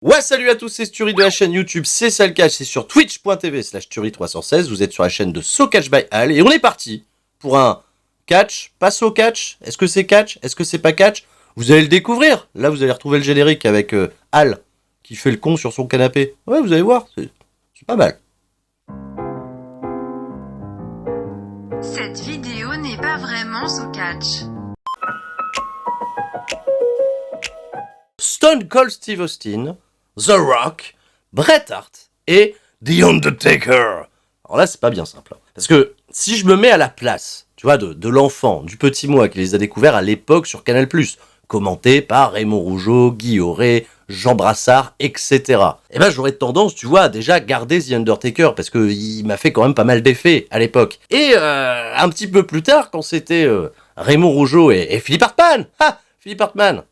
Ouais, salut à tous, c'est Sturi de la chaîne YouTube, c'est ça le catch, c'est sur twitch.tv/Sturi316, vous êtes sur la chaîne de So Catch by Al, et on est parti pour un catch, pas So Catch, est-ce que c'est catch, est-ce que c'est pas catch? Vous allez le découvrir, là vous allez retrouver le générique avec Al, qui fait le con sur son canapé, ouais vous allez voir, c'est pas mal. Cette vidéo n'est pas vraiment So Catch. Stone Cold Steve Austin, The Rock, Bret Hart et The Undertaker. Alors là, c'est pas bien simple. Parce que si je me mets à la place, tu vois, de l'enfant, du petit moi qui les a découverts à l'époque sur Canal+, commenté par Raymond Rougeau, Guy Auré, Jean Brassard, etc. Eh ben, j'aurais tendance, tu vois, à déjà garder The Undertaker, parce qu'il m'a fait quand même pas mal d'effets à l'époque. Et un petit peu plus tard, quand c'était Raymond Rougeau et Philippe Hartman, Philippe Hartman,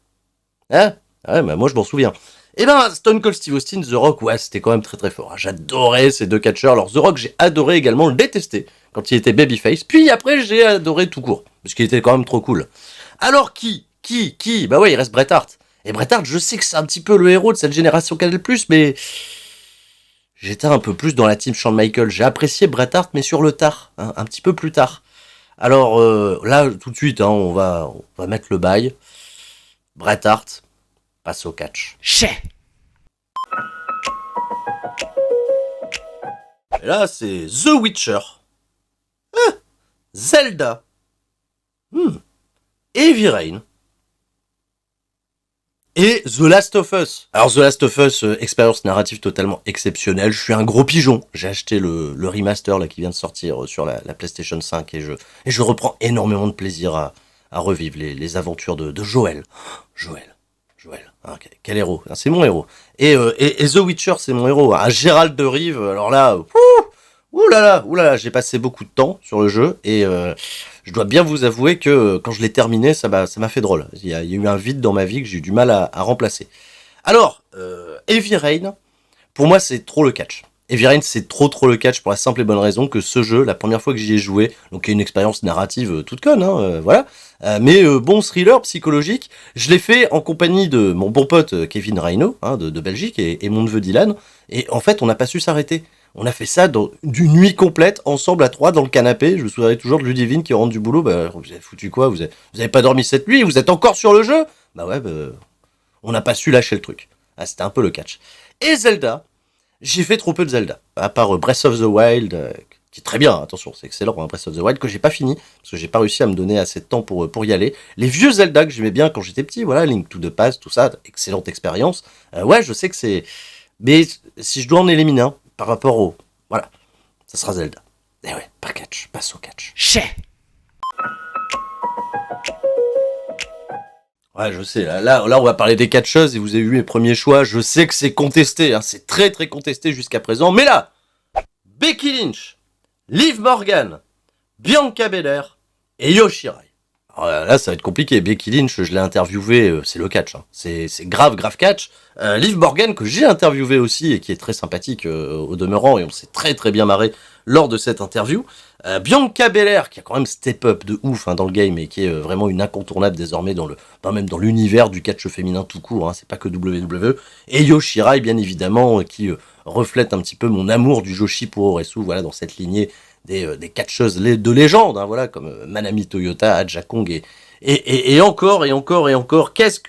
hein? Ouais, bah moi je m'en souviens. Et ben, Stone Cold Steve Austin, The Rock, ouais, c'était quand même très très fort. J'adorais ces deux catcheurs. Alors, The Rock, j'ai adoré également le détester quand il était babyface. Puis après, j'ai adoré tout court, parce qu'il était quand même trop cool. Alors, qui? Bah ouais, il reste Bret Hart. Et Bret Hart, je sais que c'est un petit peu le héros de cette génération Canal+, mais j'étais un peu plus dans la team Shawn Michaels. J'ai apprécié Bret Hart, mais sur le tard, hein, un petit peu plus tard. Alors, là, tout de suite, hein, on va mettre le bail. Bret Hart, passe au catch. Chais. Et là, c'est The Witcher. Zelda. Heavy Rain. Et The Last of Us. Alors, The Last of Us, expérience narrative totalement exceptionnelle. Je suis un gros pigeon. J'ai acheté le remaster là, qui vient de sortir sur la PlayStation 5 et je reprends énormément de plaisir à revivre les aventures de Joël. Joël. Hein, quel héros. Hein, c'est mon héros. Et The Witcher, c'est mon héros. Hein, Gérald de Rive, alors là, oulala, j'ai passé beaucoup de temps sur le jeu et je dois bien vous avouer que quand je l'ai terminé, ça m'a fait drôle. Il y a eu un vide dans ma vie que j'ai eu du mal à remplacer. Alors, Heavy Rain, pour moi, c'est trop le catch. Heavy Rain, c'est trop le catch pour la simple et bonne raison que ce jeu, la première fois que j'y ai joué, donc il y a une expérience narrative toute conne, hein, voilà, mais bon thriller psychologique, je l'ai fait en compagnie de mon bon pote Kevin Reynaud, hein, de Belgique, et mon neveu Dylan, et en fait, on n'a pas su s'arrêter. On a fait ça d'une nuit complète, ensemble à trois, dans le canapé. Je me souviens toujours de Ludivine qui rentre du boulot. Bah, vous avez foutu quoi, vous avez pas dormi cette nuit? Vous êtes encore sur le jeu? Bah ouais, on n'a pas su lâcher le truc. Ah, c'était un peu le catch. Et Zelda, j'ai fait trop peu de Zelda. À part Breath of the Wild, qui est très bien, attention, c'est excellent, hein, Breath of the Wild, que j'ai pas fini, parce que j'ai pas réussi à me donner assez de temps pour y aller. Les vieux Zelda que j'aimais bien quand j'étais petit, voilà, Link to the Past, tout ça, excellente expérience. Ouais, je sais que c'est... Mais si je dois en éliminer un, par rapport au... Voilà, ça sera Zelda. Et ouais, pas catch, passe au catch. Chais. Ouais, je sais, là, on va parler des catcheuses, et vous avez vu mes premiers choix, je sais que c'est contesté, hein, c'est très contesté jusqu'à présent, mais là, Becky Lynch, Liv Morgan, Bianca Belair et Io Shirai. Alors là, ça va être compliqué. Becky Lynch, je l'ai interviewé, c'est le catch. Hein. C'est grave catch. Liv Morgan, que j'ai interviewé aussi et qui est très sympathique au demeurant, et on s'est très bien marré lors de cette interview. Bianca Belair, qui a quand même step up de ouf hein, dans le game et qui est vraiment une incontournable désormais même dans l'univers du catch féminin tout court. Hein, c'est pas que WWE. Et Io Shirai, bien évidemment, qui reflète un petit peu mon amour du Joshi pour Oresu, voilà, dans cette lignée des catcheuses de légende, hein, voilà, comme Manami Toyota, Aja Kong et encore.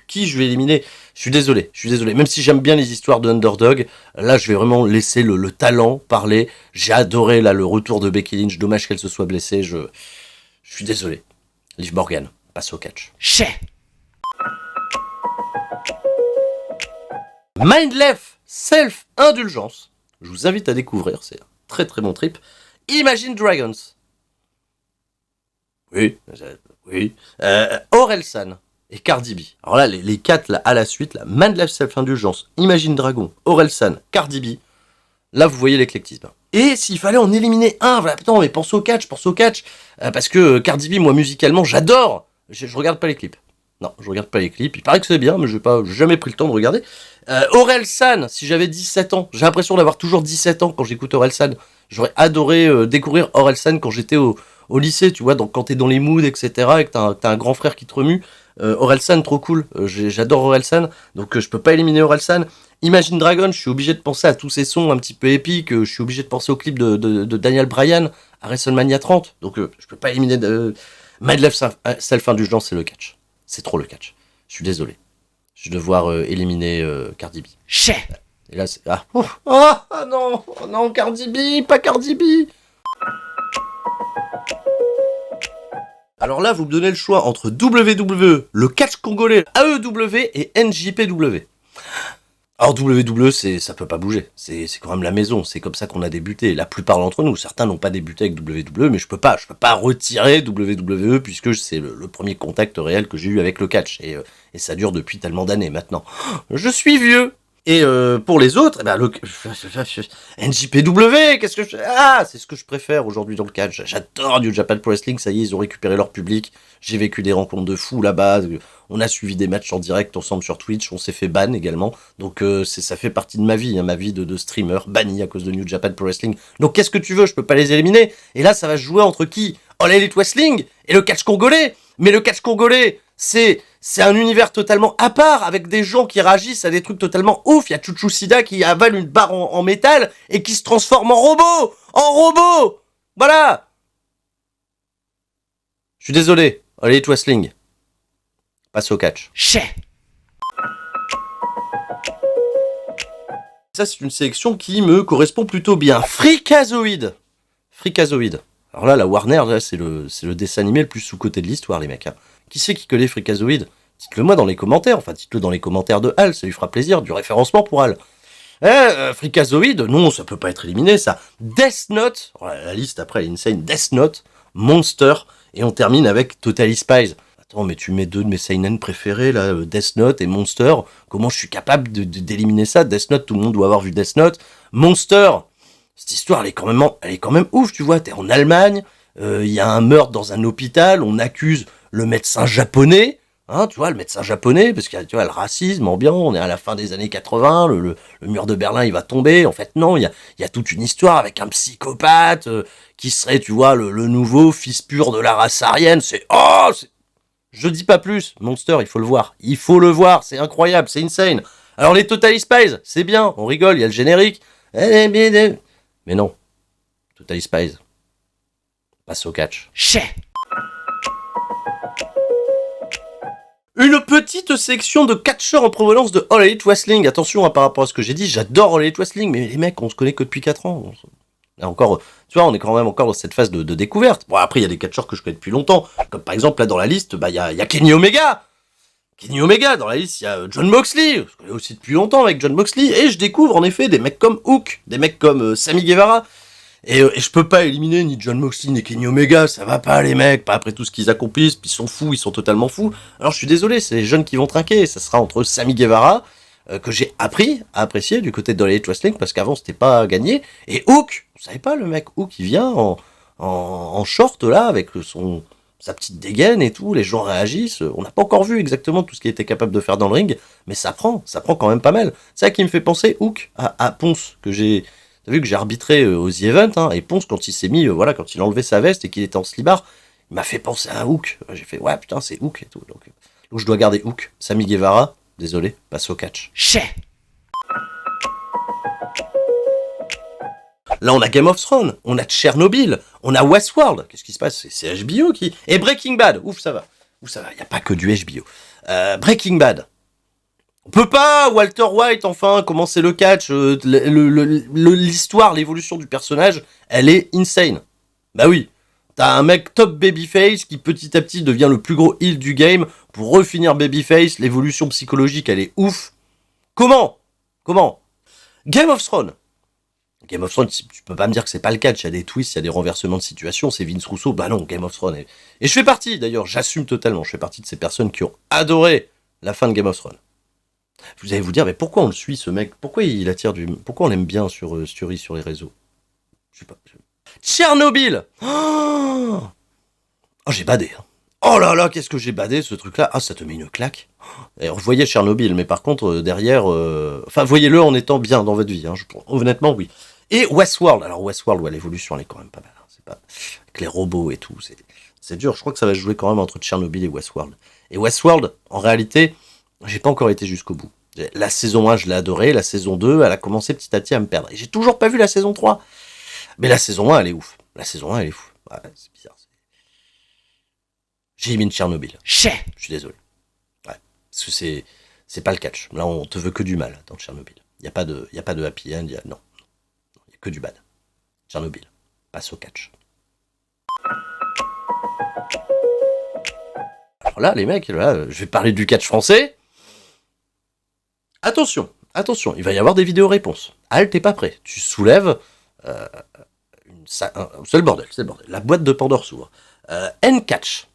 Qui je vais éliminer? Je suis désolé. Même si j'aime bien les histoires de underdog, là je vais vraiment laisser le talent parler. J'ai adoré là le retour de Becky Lynch. Dommage qu'elle se soit blessée. Je suis désolé. Liv Morgan, passe au catch. Chais. Mindless Self-Indulgence. Je vous invite à découvrir. C'est un très bon trip. Imagine Dragons. Oui. Orelsan et Cardi B. Alors là, les quatre là, à la suite, là, Mindless Self-Indulgence, Imagine Dragon, Orelsan, Cardi B. Là, vous voyez l'éclectisme. Et s'il fallait en éliminer un, voilà, putain, mais pense au catch. Parce que Cardi B, moi, musicalement, j'adore. Je regarde pas les clips. Non, je regarde pas les clips. Il paraît que c'est bien, mais j'ai jamais pris le temps de regarder. Orelsan, si j'avais 17 ans, j'ai l'impression d'avoir toujours 17 ans quand j'écoute Orelsan. J'aurais adoré découvrir Orelsan quand j'étais au lycée, tu vois, quand t'es dans les moods, etc., et que t'as un grand frère qui te remue. Orelsan, trop cool. J'adore Orelsan, donc je peux pas éliminer Orelsan. Imagine Dragon, je suis obligé de penser à tous ces sons un petit peu épiques. Je suis obligé de penser au clip de Daniel Bryan à WrestleMania 30. Donc je peux pas éliminer My Life Self-Indulgence, c'est le catch. C'est trop le catch. Je suis désolé. Je vais devoir éliminer Cardi B. Chais. Et là, c'est... Ah, non, oh non, Cardi B, pas Cardi B. Alors là, vous me donnez le choix entre WWE, le catch congolais, AEW et NJPW. Alors WWE, ça peut pas bouger. C'est quand même la maison. C'est comme ça qu'on a débuté. La plupart d'entre nous, certains n'ont pas débuté avec WWE, mais je peux pas retirer WWE puisque c'est le premier contact réel que j'ai eu avec le catch. Et ça dure depuis tellement d'années maintenant. Je suis vieux. Et pour les autres, eh ben, NJPW, qu'est-ce que je... Ah, c'est ce que je préfère aujourd'hui dans le catch. J'adore New Japan Pro Wrestling, ça y est, ils ont récupéré leur public. J'ai vécu des rencontres de fous là-bas. On a suivi des matchs en direct ensemble sur Twitch, on s'est fait ban également. Donc ça fait partie de ma vie, hein, ma vie de streamer, banni à cause de New Japan Pro Wrestling. Donc qu'est-ce que tu veux, je peux pas les éliminer. Et là, ça va se jouer entre qui? All Elite Wrestling et le catch congolais. Mais le catch congolais, c'est un univers totalement à part, avec des gens qui réagissent à des trucs totalement ouf. Il y a Chuchu Sida qui avale une barre en métal et qui se transforme en robot. En robot. Voilà. Je suis désolé. All Elite Wrestling. Passe au catch. Chais. Ça, c'est une sélection qui me correspond plutôt bien. Freakazoid. Freakazoid. Alors là, la Warner, là, c'est le dessin animé le plus sous-coté de l'histoire, les mecs. Hein. Qui c'est qui connaît Freakazoid? Dites-le moi dans les commentaires. Enfin, dites-le dans les commentaires de Hal, ça lui fera plaisir. Du référencement pour Hal. Freakazoid, non, ça peut pas être éliminé, ça. Death Note. Oh, la liste après, elle est insane. Death Note, Monster. Et on termine avec Totally Spies. Attends, mais tu mets deux de mes seinen préférés, là, Death Note et Monster. Comment je suis capable d'éliminer ça? Death Note, tout le monde doit avoir vu Death Note. Monster, cette histoire, elle est quand même ouf, tu vois. T'es en Allemagne, il y a un meurtre dans un hôpital, on accuse le médecin japonais, hein, tu vois, le médecin japonais, parce qu'il y a, tu vois, le racisme ambiant, on est à la fin des années 80, le mur de Berlin, il va tomber. En fait, non, il y a toute une histoire avec un psychopathe qui serait, tu vois, le nouveau fils pur de la race aryenne. Je dis pas plus, Monster, il faut le voir. Il faut le voir, c'est incroyable, c'est insane. Alors les Totally Spies, c'est bien, on rigole, il y a le générique. Mais non, Totally Spies. Passe au catch. Chais. Une petite section de catcheurs en provenance de All Elite Wrestling. Attention, hein, par rapport à ce que j'ai dit, j'adore All Elite Wrestling, mais les mecs, on se connaît que depuis 4 ans. Là encore, tu vois, on est quand même encore dans cette phase de découverte. Bon, après, il y a des catcheurs que je connais depuis longtemps. Comme par exemple, là, dans la liste, bah, il y a Kenny Omega. Kenny Omega, dans la liste, il y a John Moxley. Je connais aussi depuis longtemps avec John Moxley. Et je découvre, en effet, des mecs comme Hook, des mecs comme Sammy Guevara. Et je peux pas éliminer ni John Moxley ni Kenny Omega, ça va pas les mecs, pas après tout ce qu'ils accomplissent, puis ils sont fous, ils sont totalement fous. Alors je suis désolé, c'est les jeunes qui vont trinquer, ça sera entre Sammy Guevara, que j'ai appris à apprécier du côté de All Elite Wrestling, parce qu'avant c'était pas gagné, et Hook, vous savez pas, le mec Hook, il vient en short là, avec sa petite dégaine et tout, les gens réagissent, on n'a pas encore vu exactement tout ce qu'il était capable de faire dans le ring, mais ça prend quand même pas mal. C'est ça qui me fait penser, Hook, à Ponce, que j'ai... T'as vu que j'ai arbitré aux The Event, hein, et Ponce, quand il s'est mis, voilà, quand il a enlevé sa veste et qu'il était en slibard, il m'a fait penser à Hook. J'ai fait, ouais, putain, c'est Hook et tout. Donc je dois garder Hook. Sammy Guevara, désolé, passe au catch. Chais. Là, on a Game of Thrones, on a Tchernobyl, on a Westworld. Qu'est-ce qui se passe? C'est HBO qui... Et Breaking Bad, ouf, ça va. Il n'y a pas que du HBO. Breaking Bad. On peut pas, Walter White, enfin, commencer le catch, l'histoire, l'évolution du personnage, elle est insane. Bah oui, t'as un mec top babyface qui petit à petit devient le plus gros heel du game pour refinir babyface, l'évolution psychologique, elle est ouf. Comment Game of Thrones, tu peux pas me dire que c'est pas le catch, il y a des twists, il y a des renversements de situation, c'est Vince Russo, bah non, Game of Thrones. Et je fais partie, d'ailleurs, j'assume totalement, je fais partie de ces personnes qui ont adoré la fin de Game of Thrones. Vous allez vous dire, mais pourquoi on le suit, ce mec? Pourquoi il attire pourquoi on l'aime bien sur Story, sur les réseaux? Je sais pas. Tchernobyl. Oh, j'ai badé. Hein. Oh là là, qu'est-ce que j'ai badé, ce truc-là. Ah, ça te met une claque. Alors, vous voyez Tchernobyl, mais par contre, derrière... Enfin, voyez-le en étant bien dans votre vie. Hein, honnêtement, oui. Et Westworld. Alors, Westworld, ouais, l'évolution, elle est quand même pas mal. Hein. C'est pas... Avec les robots et tout, c'est dur. Je crois que ça va jouer quand même entre Tchernobyl et Westworld. Et Westworld, en réalité, j'ai pas encore été jusqu'au bout. La saison 1, je l'ai adorée. La saison 2, elle a commencé petit à petit à me perdre. Et j'ai toujours pas vu la saison 3. Mais la saison 1, elle est ouf. La saison 1, elle est ouf. Ouais, c'est bizarre. J'ai mis Tchernobyl. Je suis désolé. Ouais. Parce que c'est pas le catch. Là, on te veut que du mal dans Tchernobyl. Il y a pas de happy end. Non. Il y a que du bad. Tchernobyl. Passe au catch. Alors là, les mecs, là, je vais parler du catch français. Attention, il va y avoir des vidéos réponses. Al, t'es pas prêt. Tu soulèves c'est le bordel, La boîte de Pandore s'ouvre. N-Catch.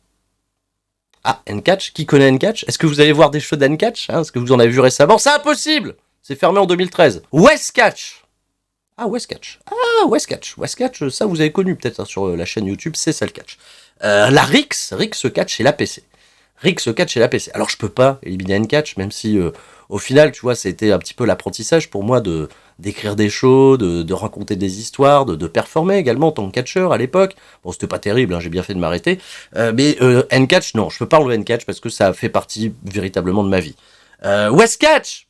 Ah, N-Catch, qui connaît N-Catch? Est-ce que vous allez voir des shows d'N-Catch? Est-ce que vous en avez vu récemment? C'est impossible. C'est fermé en 2013. Westcatch. Ah, Westcatch, ça vous avez connu peut-être sur la chaîne YouTube, c'est ça le catch. La Rix Catch et l'APC. Alors je peux pas éliminer N-Catch, même si au final, tu vois, c'était un petit peu l'apprentissage pour moi d'écrire des shows, de raconter des histoires, de performer également en tant que catcheur à l'époque. Bon, c'était pas terrible, j'ai bien fait de m'arrêter. Mais N-Catch, non, je peux pas enlever N-Catch parce que ça fait partie véritablement de ma vie. Westcatch.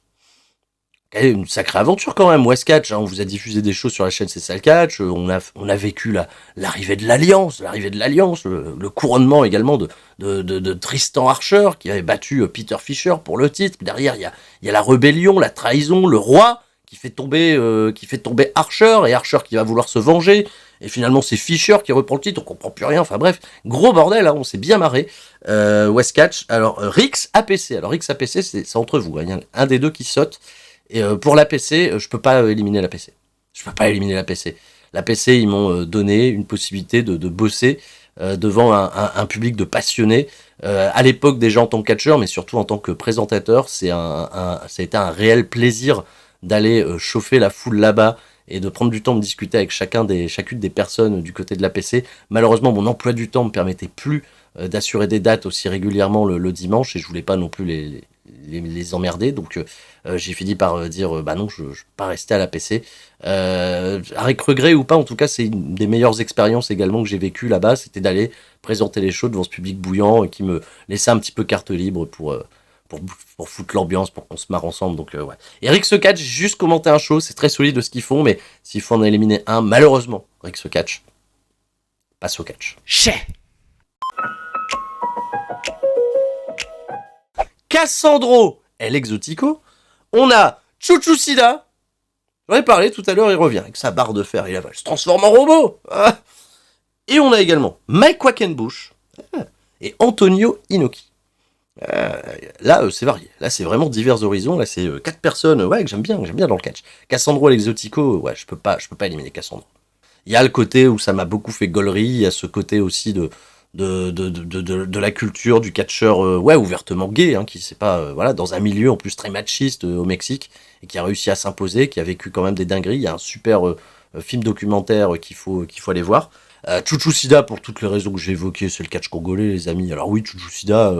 Une sacrée aventure quand même, Westcatch, on vous a diffusé des choses sur la chaîne C'est ça le catch, on a vécu l'arrivée de l'Alliance, le couronnement également de Tristan Archer, qui avait battu Peter Fisher pour le titre. Derrière, il y a la rébellion, la trahison, le roi qui fait tomber Archer, et Archer qui va vouloir se venger, et finalement c'est Fisher qui reprend le titre, on comprend plus rien, enfin bref, gros bordel, on s'est bien marré. Westcatch, alors Rix APC, c'est entre vous, il y a un des deux qui saute. Et pour l'APC, je peux pas éliminer l'APC. L'APC, ils m'ont donné une possibilité de bosser devant un public de passionnés. À l'époque, déjà en tant que catcheur, mais surtout en tant que présentateur, ça a été un réel plaisir d'aller chauffer la foule là-bas et de prendre du temps de discuter avec chacune des personnes du côté de l'APC. Malheureusement, mon emploi du temps me permettait plus d'assurer des dates aussi régulièrement le dimanche, et je voulais pas non plus les emmerder, donc j'ai fini par dire bah non, je peux pas rester à la PC. Avec regret ou pas, en tout cas, c'est une des meilleures expériences également que j'ai vécues là-bas, c'était d'aller présenter les shows devant ce public bouillant qui me laissait un petit peu carte libre pour foutre l'ambiance, pour qu'on se marre ensemble. Donc ouais. Et Rix Catch, j'ai juste commenté un show, c'est très solide de ce qu'ils font, mais s'il faut en éliminer un, malheureusement, Rix Catch passe au catch. Cassandro El Exotico, on a Chuchucida, j'en ai parlé tout à l'heure, il revient avec sa barre de fer, il se transforme en robot. Et on a également Mike Quackenbush et Antonio Inoki. Là, c'est varié, là c'est vraiment divers horizons, là c'est 4 personnes que j'aime bien dans le catch. Cassandro El Exotico, ouais, je peux pas éliminer Cassandro. Il y a le côté où ça m'a beaucoup fait gaulerie, il y a ce côté aussi de la culture du catcheur ouvertement gay, qui c'est pas dans un milieu en plus très machiste au Mexique, et qui a réussi à s'imposer, qui a vécu quand même des dingueries. Il y a un super film documentaire qu'il faut aller voir. Chuchucida, pour toutes les raisons que j'ai évoquées, c'est le catch congolais, les amis. Alors oui, Chuchucida,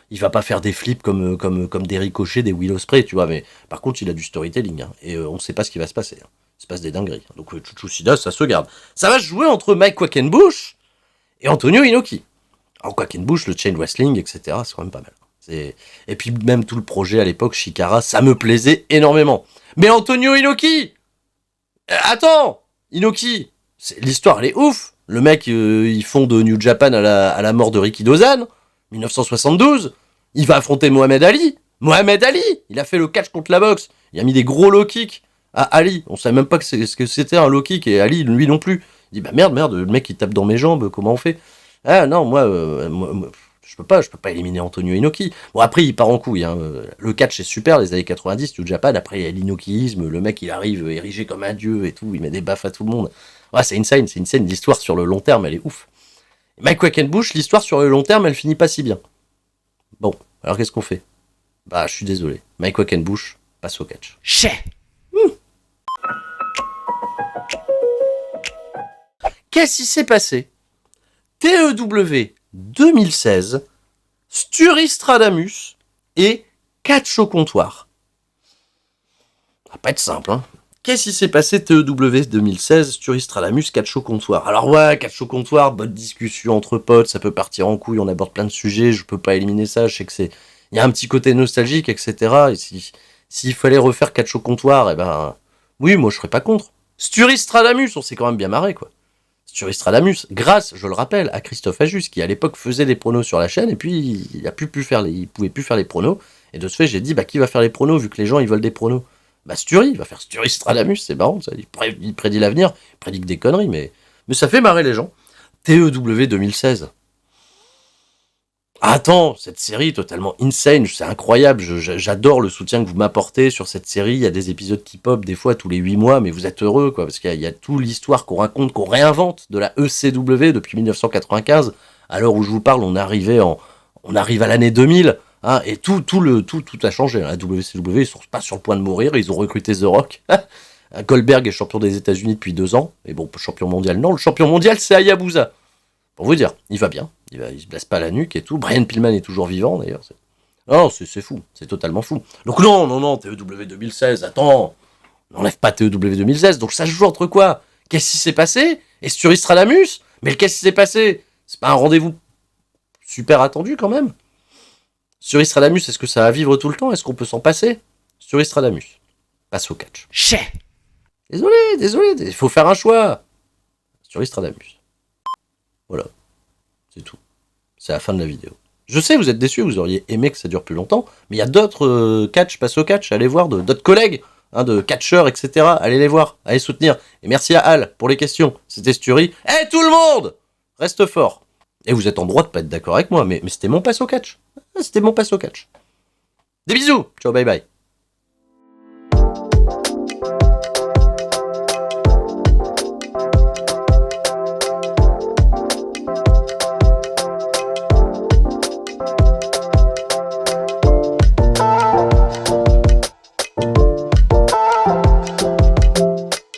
il va pas faire des flips comme des ricochets, des Will Ospreay, tu vois, mais par contre il a du storytelling, et on sait pas ce qui va se passer. Il se passe des dingueries. Donc Chuchucida, ça se garde. Ça va se jouer entre Mike Quackenbush et Antonio Inoki. Alors Quackenbush, le chain wrestling, etc., c'est quand même pas mal. Et puis même tout le projet à l'époque, Chikara, ça me plaisait énormément. Mais Antonio Inoki, attends, Inoki, l'histoire elle est ouf. Le mec, il fonde New Japan à la mort de Riki Dozan, 1972. Il va affronter Mohamed Ali. Il a fait le catch contre la boxe. Il a mis des gros low kicks à Ali. On savait même pas ce que c'était un low kick, et Ali, lui non plus. Il dit bah merde, le mec il tape dans mes jambes, comment on fait? Ah non, moi je peux pas éliminer Antonio Inoki. Bon, après il part en couille, le catch c'est super, les années 90, New Japan, après il y a l'inokiisme, le mec il arrive érigé comme un dieu et tout, il met des baffes à tout le monde. Ouais, c'est insane, l'histoire sur le long terme elle est ouf. Et Mike Quackenbush, l'histoire sur le long terme elle finit pas si bien. Bon, alors qu'est-ce qu'on fait? Bah je suis désolé, Mike Quackenbush passe au catch. Qu'est-ce qui s'est passé? TEW 2016, Sturistradamus et catch au comptoir. Ça va pas être simple, Qu'est-ce qui s'est passé TEW 2016, Sturistradamus, catch au comptoir? Alors ouais, catch au comptoir, bonne discussion entre potes, ça peut partir en couille, on aborde plein de sujets, je peux pas éliminer ça, je sais que c'est... Il y a un petit côté nostalgique, etc. Et s'il fallait refaire catch au comptoir, eh ben... Oui, moi je serais pas contre. Sturistradamus, on s'est quand même bien marré, quoi. Sturistradamus, grâce, je le rappelle, à Christophe Ajus, qui à l'époque faisait des pronos sur la chaîne, et puis il pouvait plus faire les pronos, et de ce fait j'ai dit, bah qui va faire les pronos, vu que les gens ils veulent des pronos? Bah Sturi, il va faire Sturistradamus, c'est marrant, ça. Il prédit l'avenir, il prédit que des conneries, mais ça fait marrer les gens. TEW 2016. Attends, cette série totalement insane, c'est incroyable, j'adore le soutien que vous m'apportez sur cette série, il y a des épisodes qui pop des fois tous les 8 mois, mais vous êtes heureux, quoi, parce qu'il y a toute l'histoire qu'on raconte, qu'on réinvente de la ECW depuis 1995, à l'heure où je vous parle, on arrive à l'année 2000, hein, et tout a changé, la WCW, ils sont pas sur le point de mourir, ils ont recruté The Rock, Goldberg est champion des États-Unis depuis 2 ans, mais bon, champion mondial, non, le champion mondial c'est Hayabusa. Pour vous dire, il va bien, il se blesse pas la nuque et tout. Brian Pillman est toujours vivant d'ailleurs. Non, c'est fou, c'est totalement fou. Donc non, TEW 2016, attends, on n'enlève pas TEW 2016, donc ça se joue entre quoi? Qu'est-ce qui s'est passé? Sturistradamus? Mais qu'est-ce qui s'est passé? C'est pas un rendez-vous super attendu quand même? Sturistradamus, est-ce que ça va vivre tout le temps? Est-ce qu'on peut s'en passer? Sturistradamus, passe au catch. Chais. Désolé, il faut faire un choix. Sturistradamus. Voilà, c'est tout. C'est la fin de la vidéo. Je sais, vous êtes déçus, vous auriez aimé que ça dure plus longtemps, mais il y a d'autres catch, passe au catch, allez voir, d'autres collègues, hein, de catcheurs, etc. Allez les voir, allez soutenir. Et merci à Al pour les questions. C'était Sturi. Eh, tout le monde, reste fort. Et vous êtes en droit de pas être d'accord avec moi, mais c'était mon passe au catch. C'était mon passe au catch. Des bisous. Ciao, bye bye.